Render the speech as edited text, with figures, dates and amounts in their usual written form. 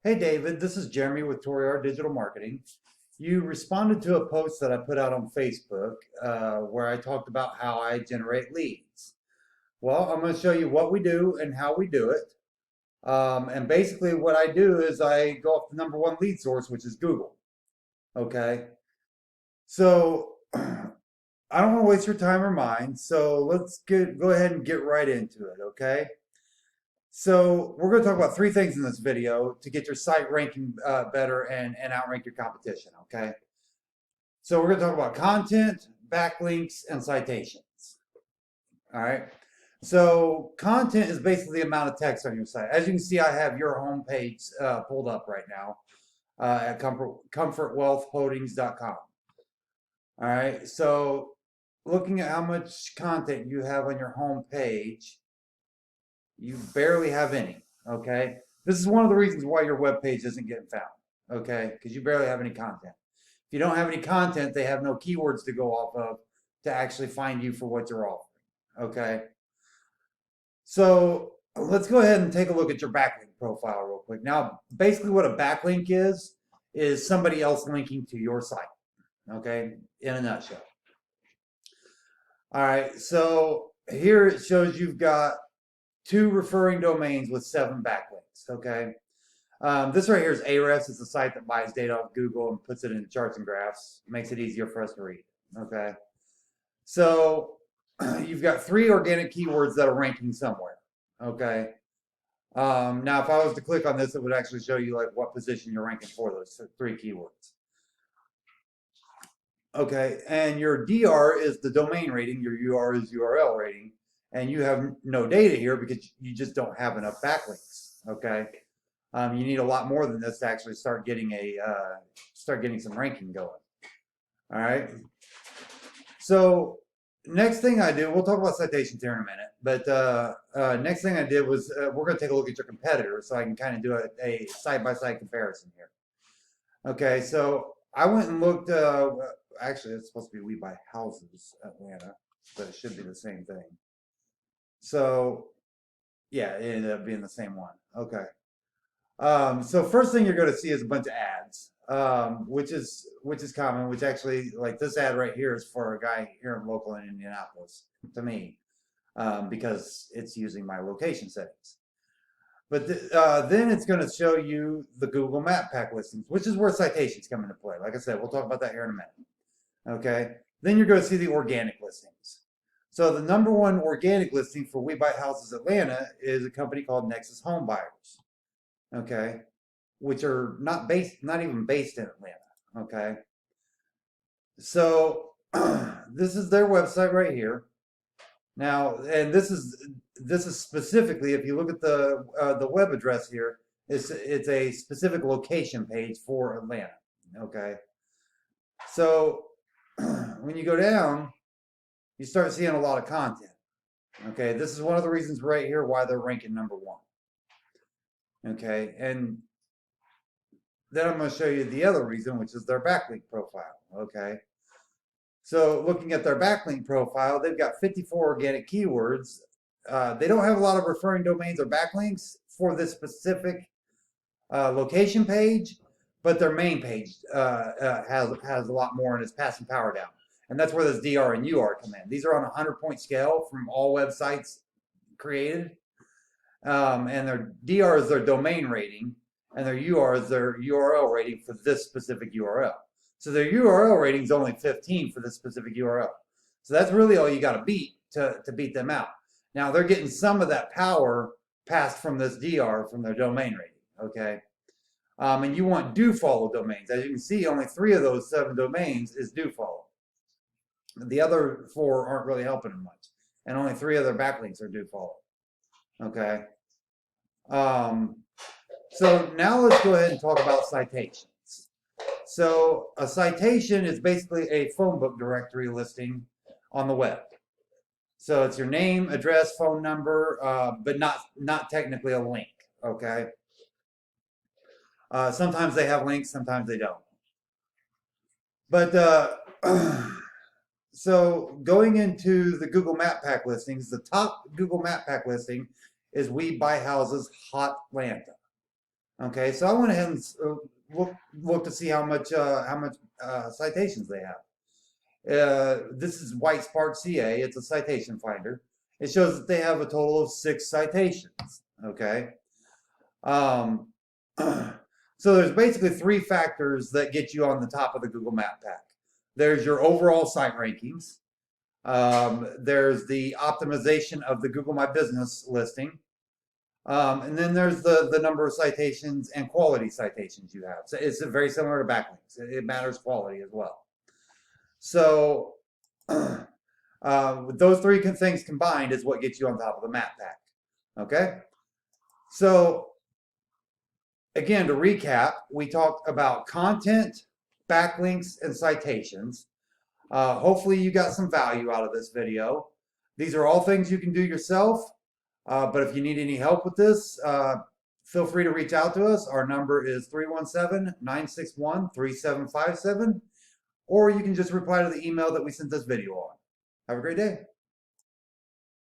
Hey David, this is Jeremy with Toriar Digital Marketing. You responded to a post that I put out on Facebook where I talked about how I generate leads. Well, I'm going to show you what we do and how we do it. And basically what I do is I go off the number one lead source, which is Google. Okay. So I don't want to waste your time or mine. So go ahead and get right into it. Okay. So we're going to talk about three things in this video to get your site ranking better and outrank your competition, okay? So we're going to talk about content, backlinks, and citations, all right? So content is basically the amount of text on your site. As you can see, I have your homepage pulled up right now at comfortwealthholdings.com. All right, so looking at how much content you have on your homepage, you barely have any, okay? This is one of the reasons why your web page isn't getting found, okay? Because you barely have any content. If you don't have any content, they have no keywords to go off of to actually find you for what you're offering, okay? So let's go ahead and take a look at your backlink profile real quick. Now, basically what a backlink is somebody else linking to your site, okay? In a nutshell. All right, so here it shows you've got 2 referring domains with 7 backlinks, okay? This right here is Ahrefs. It's a site that buys data off Google and puts it into charts and graphs. Makes it easier for us to read, okay? So you've got 3 organic keywords that are ranking somewhere, okay? Now, if I was to click on this, it would actually show you like what position you're ranking for those 3 keywords. Okay, and your DR is the domain rating, your UR is URL rating, and you have no data here because you just don't have enough backlinks, okay? You need a lot more than this to actually start getting some ranking going. All right. So next thing I do, we'll talk about citations here in a minute, but next thing I did was we're going to take a look at your competitors so I can kind of do a side-by-side comparison here. Okay, so I went and looked, actually it's supposed to be We Buy Houses Atlanta, but it should be the same thing. So yeah, it ended up being the same one. Okay. So first thing you're going to see is a bunch of ads, which is common. Which actually, like this ad right here, is for a guy here local in Indianapolis to me, because it's using my location settings. But then it's going to show you the Google Map Pack listings, which is where citations come into play. Like I said, we'll talk about that here in a minute. Okay. Then you're going to see the organic listings. So the number one organic listing for We Buy Houses Atlanta is a company called Nexus Home Buyers. Okay, which are not even based in Atlanta. Okay, so this is their website right here. Now, and this is specifically, if you look at the web address here, it's a specific location page for Atlanta. Okay, so when you go down, you start seeing a lot of content. Okay, this is one of the reasons right here why they're ranking number 1. Okay, and then I'm going to show you the other reason, which is their backlink profile. Okay, so looking at their backlink profile, they've got 54 organic keywords. They don't have a lot of referring domains or backlinks for this specific location page, but their main page has a lot more and is passing power down. And that's where this DR and UR come in. These are on a 100-point scale from all websites created. And their DR is their domain rating, and their UR is their URL rating for this specific URL. So their URL rating is only 15 for this specific URL. So that's really all you got to beat to beat them out. Now they're getting some of that power passed from this DR from their domain rating. Okay, and you want do follow domains. As you can see, only 3 of those 7 domains is do follow. The other 4 aren't really helping them much, and only 3 other backlinks are do follow. Okay. So now let's go ahead and talk about citations. So a citation is basically a phone book directory listing on the web. So it's your name, address, phone number, but not technically a link. Okay. Sometimes they have links, sometimes they don't. But so going into the Google Map Pack listings, the top Google Map Pack listing is We Buy Houses Hot Atlanta. Okay, so I went ahead and look to see how much citations they have. This is White Spark CA. It's a citation finder. It shows that they have a total of 6 citations. Okay. Um, so there's basically 3 factors that get you on the top of the Google Map Pack. There's your overall site rankings. There's the optimization of the Google My Business listing. And then there's the number of citations and quality citations you have. So it's very similar to backlinks. It matters quality as well. So with those 3 things combined is what gets you on top of the map pack. Okay? So again, to recap, we talked about content, backlinks, and citations. Hopefully you got some value out of this video. These are all things you can do yourself, but if you need any help with this, feel free to reach out to us. Our number is 317-961-3757, or you can just reply to the email that we sent this video on. Have a great day.